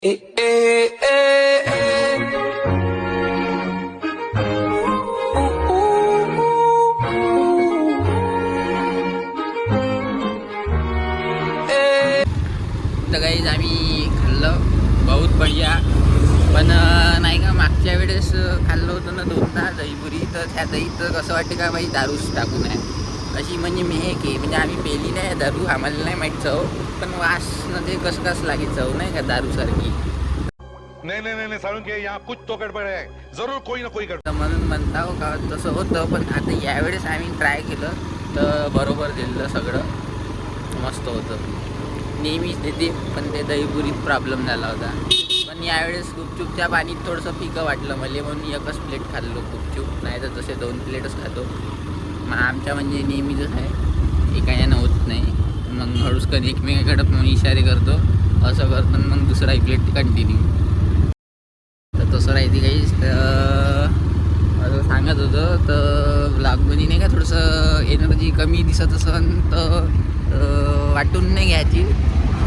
Eh, eh, eh, तर guys आम्ही खाल्लं बहुत बढिया. पण नाही का मागच्या वेळेस खाल्लं होतं ना दोनदा दहीपुरी, तर त्या दहीत कसं वाटते का बाई दारूच टाकून आहे अशी. म्हणजे मेहक आहे, म्हणजे आम्ही पेली नाही दारू, आम्हाला नाही माहीत चव, पण वास म्हणजे कसं कसं लागे चव नाही का दारूसारखी. नहीं नहीं नहीं साळुंके के यहाँ कुछ तो गड़बड़ है, जरूर कोई ना कोई गड़बड़. तर म्हणून म्हणता हो का तसं होतं. पण आता यावेळेस आम्ही ट्राय केलं तर बरोबर दिलं सगळं, मस्त होतं. नेहमीच देते पण ते दहीपुरीत प्रॉब्लेम झाला होता. पण यावेळेस गुपचूपच्या पाणीत थोडंसं फिकं वाटलं मला, म्हणून एकच प्लेट खाल्लो गुपचूप, नाही तर तसे 2 प्लेटच खातो. मग आमच्या म्हणजे नेहमीच आहे, एकाने होत नाही. मग हळूसकन एकमेकाकडे मग इशारे करतो, असं करतो मग दुसरा एक प्लेट कंटिन्यू. तर तसं राहते काही असं सांगत होतं. तर ब्लॉगमध्ये नाही का थोडंसं एनर्जी कमी दिसत असन तर वाटून नाही घ्यायची.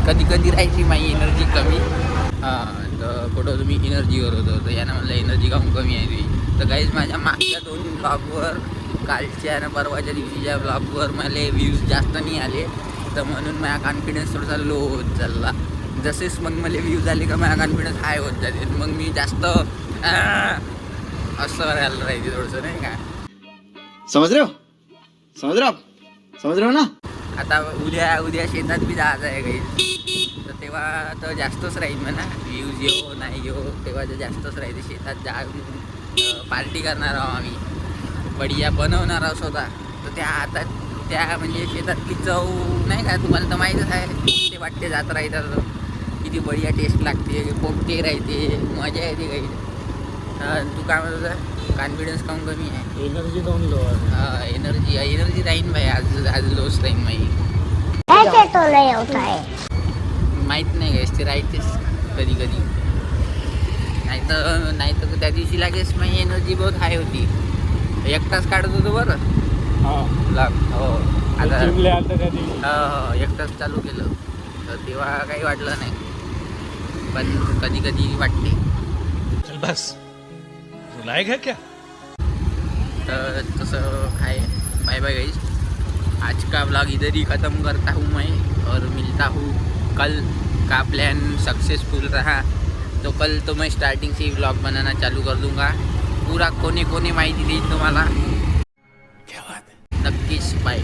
कधी कधी राहायची माझी एनर्जी कमी. हां, तर कुठं तुम्ही एनर्जीवर होतो, तर यानं म्हणलं एनर्जी काहून कमी आहे तुझी. तर काहीच माझ्या मागच्या 2 ब्लॉगवर, कालच्या आणि परवाच्या दिवशीच्या ब्लॉगवर मला व्ह्यूज जास्त नाही आले, तर म्हणून माझा कॉन्फिडन्स थोडासा लो होत चालला. जसेच मग मला व्ह्यूज आले का माझा कॉन्फिडन्स हाय होत जाते, मग मी जास्त असं राहायला राहायचे थोडंसं नाही का. समझ रहे हो समझ रहे हो ना. आता उद्या शेतात बी जायचं आहे काही, तर तेव्हा तर जास्तच राहील म्हणा व्ह्यूज येऊ नाही येऊ, तेव्हा तर जास्तच राहील. शेतात जाऊन पार्टी करणार आहोत आम्ही, बढिया बनवणार आहोत स्वतः. तर त्या आता त्या म्हणजे शेतातली चव नाही का तुम्हाला तर माहीतच आहे, ते वाटते जात राहतात किती बढिया टेस्ट लागते, पोपटे राहते, मजा येते काही. तू काय म्हणत होता, कॉन्फिडन्स काऊन कमी आहे? एनर्जी डाउन लो हां, एनर्जी राहीन भाई, आज लोच राहीन माही. ऐसे तो नहीं होता है. माहीत नाही गाईस, ते राहतेच कधी कधी. नाही तर त्या दिवशी लागेच माझी एनर्जी बहुत हाय होती, एकटाच काढत होतो बरं ब्लॉग. हो आता हो एकटाच चालू केलं, तर तेव्हा काही वाटलं नाही, पण कधी कधी वाटते. बस रुलाएगा है क्या? तर तसं आहे. बाय बाय गाइस, आज का ब्लॉग इधर ही ख़त्म करता हूँ मैं, और मिलता हूँ कल. का प्लान सक्सेसफुल रहा तो कल तो मैं स्टार्टिंग से ही ब्लॉग बनाना चालू कर दूँगा, पूरा कोने कोने माहिती देईन तुम्हाला. नक्कीच. बाय.